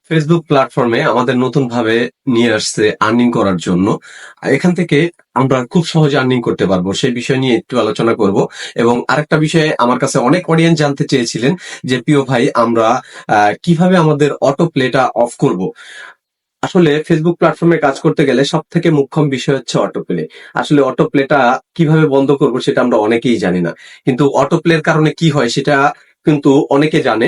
Facebook প্ল্যাটফর্মে আমাদের নতুন ভাবে নিয়ে আসছে আর্নিং করার জন্য। এখান থেকে আমরা খুব সহজে আর্নিং করতে পারবো সেই বিষয় নিয়ে একটু আলোচনা করব। এবং আরেকটা বিষয়ে আমার কাছে অনেক অডিয়েন্স জানতে চেয়েছিলেন যে প্রিয় ভাই আমরা কিভাবে আমাদের অটো প্লেটা অফ করব। আসলে ফেসবুক প্ল্যাটফর্মে কাজ করতে গেলে সব থেকে মুখ্য বিষয় হচ্ছে অটো প্লে। আসলে অটো প্লেটা কিভাবে বন্ধ করব সেটা আমরা অনেকেই জানি না, কিন্তু অটো প্লের কারণে কি হয় সেটা কিন্তু অনেকে জানে।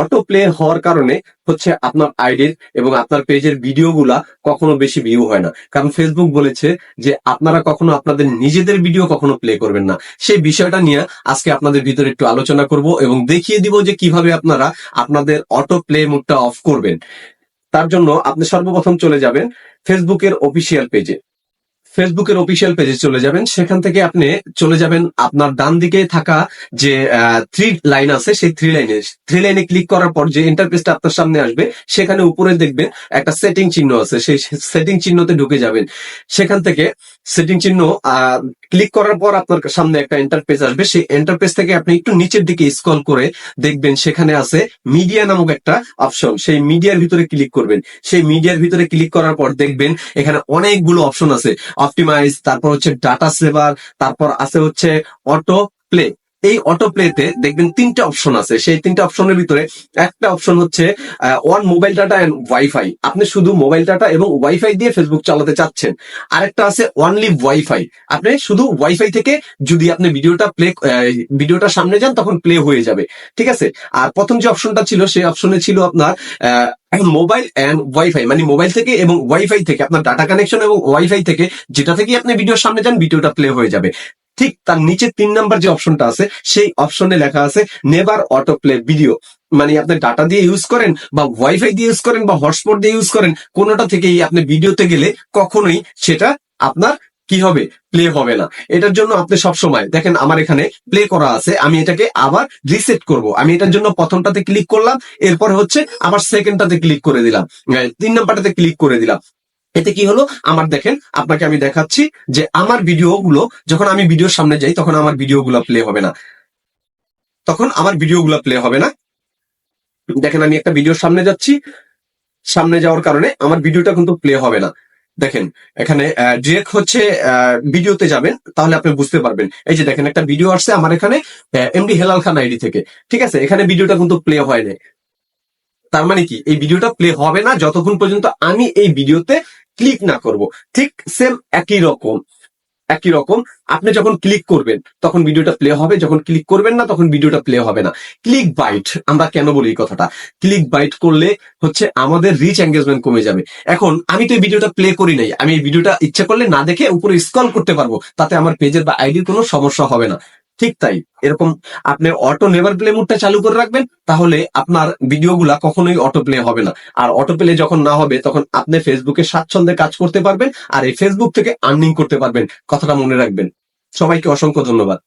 অটো প্লে হওয়ার কারণে হচ্ছে আপনার আইডির এবং আপনার পেজের ভিডিওগুলা কখনো বেশি ভিউ হয় না, কারণ ফেসবুক বলেছে যে আপনারা কখনো আপনাদের নিজেদের ভিডিও কখনো প্লে করবেন না। সেই বিষয়টা নিয়ে আজকে আপনাদের ভিতরে একটু আলোচনা করব এবং দেখিয়ে দিব যে কিভাবে আপনারা আপনাদের অটো প্লে মুডটা অফ করবেন। তার জন্য আপনি সর্বপ্রথম চলে যাবেন ফেসবুকের অফিসিয়াল পেজে। ফেসবুকের অফিসিয়াল পেজে চলে যাবেন, সেখান থেকে আপনি চলে যাবেন আপনার ডান দিকে থাকা যে থ্রি লাইন আছে, সেই থ্রি লাইনে ক্লিক করার পর যে ইন্টারফেসটা আপনার সামনে আসবে সেখানে উপরে দেখবেন একটা সেটিং চিহ্ন আছে, সেই সেটিং চিহ্নতে ঢুকে যাবেন। সেখান থেকে সেটিং চিহ্ন ক্লিক করার পর আপনার সামনে একটা ইন্টারফেস আসবে, সেই ইন্টারফেস থেকে আপনি একটু নিচের দিকে স্ক্রল করে দেখবেন সেখানে আছে মিডিয়া নামক একটা অপশন। সেই মিডিয়ার ভিতরে ক্লিক করবেন। সেই মিডিয়ার ভিতরে ক্লিক করার পর দেখবেন এখানে অনেকগুলো অপশন আছে, অপটিমাইজ, তারপর হচ্ছে ডাটা সেভার, তারপর আছে হচ্ছে অটো প্লে। এই অটো প্লেতে দেখবেন তিনটা অপশন আছে, সেই তিনটা অপশনের ভিতরে একটা অপশন হচ্ছে on mobile data and wifi, আপনি শুধু মোবাইল ডাটা এবং ওয়াইফাই দিয়ে ফেসবুক চালাতে চাচ্ছেন। আরেকটা আছে অনলি ওয়াইফাই, আপনি শুধু ওয়াইফাই থেকে যদি আপনি ভিডিওটা সামনে যান তখন প্লে হয়ে যাবে, ঠিক আছে। আর প্রথম যে অপশনটা ছিল সেই অপশনে ছিল আপনার মোবাইল এন্ড ওয়াইফাই, মানে মোবাইল থেকে এবং ওয়াইফাই থেকে, আপনার ডাটা কানেকশন এবং ওয়াইফাই থেকে যেটা থেকে আপনি ভিডিওর সামনে যান ভিডিওটা প্লে হয়ে যাবে। ঠিক তার নিচে 3 নাম্বার যে অপশনটা আছে সেই অপশনে লেখা আছে নেভার অটো প্লে ভিডিও, মানে আপনি ডাটা দিয়ে ইউজ করেন বা ওয়াইফাই দিয়ে ইউজ করেন বা হটস্পট দিয়ে ইউজ করেন, কোনোটা থেকেই আপনি ভিডিওতে গেলে কখনোই সেটা আপনার কি হবে, প্লে হবে না। এটার জন্য আপনি সবসময় দেখেন আমার এখানে প্লে করা আছে, আমি এটাকে আবার রিসেট করব। আমি এটার জন্য প্রথমটাতে ক্লিক করলাম, এরপর হচ্ছে আবার সেকেন্ডটাতে ক্লিক করে দিলাম, 3 নাম্বারটাতে ক্লিক করে দিলাম। এতে কি হলো, আমার দেখেন আপনাকে আমি দেখাচ্ছি যে আমার ভিডিও গুলো যখন আমি ভিডিওর সামনে যাই তখন আমার ভিডিও গুলো প্লে হবে না, তখন আমার ভিডিও গুলো প্লে হবে না। দেখেন আমি একটা ভিডিওর সামনে যাচ্ছি, সামনে যাওয়ার কারণে আমার ভিডিওটা কিন্তু প্লে হবে না। দেখেন এখানে ডিরেক্ট হচ্ছে ভিডিওতে যাবেন, তাহলে আপনি বুঝতে পারবেন। এই যে দেখেন একটা ভিডিও আসছে আমার এখানে এমডি হেলাল খান আইডি থেকে, ঠিক আছে। এখানে ভিডিওটা কিন্তু প্লে হয় না, তার মানে কি এই ভিডিওটা প্লে হবে না যতক্ষণ পর্যন্ত আমি এই ভিডিওতে ক্লিক না করব। ঠিক সেম একই রকম আপনি যখন ক্লিক করবেন তখন ভিডিওটা প্লে হবে, যখন ক্লিক করবেন না তখন ভিডিওটা প্লে হবে না। ক্লিক বাইট, আমরা কেন বলি এই কথাটা, ক্লিক বাইট করলে হচ্ছে আমাদের রিচ এঙ্গেজমেন্ট কমে যাবে। এখন আমি তো এই ভিডিওটা প্লে করি নাই, আমি এই ভিডিওটা ইচ্ছা করলে না দেখে উপরে স্ক্রল করতে পারবো, তাতে আমার পেজের বা আইডির কোনো সমস্যা হবে না। ঠিক তাই এরকম আপনি অটো নেভার প্লে মোডটা চালু করে রাখবেন, তাহলে আপনার ভিডিওগুলা কখনোই অটো প্লে হবে না। আর অটো প্লে যখন না হবে তখন আপনি ফেসবুকে স্বাচ্ছন্দ্যে কাজ করতে পারবেন আর এই ফেসবুক থেকে আর্নিং করতে পারবেন। কথাটা মনে রাখবেন। সবাইকে অসংখ্য ধন্যবাদ।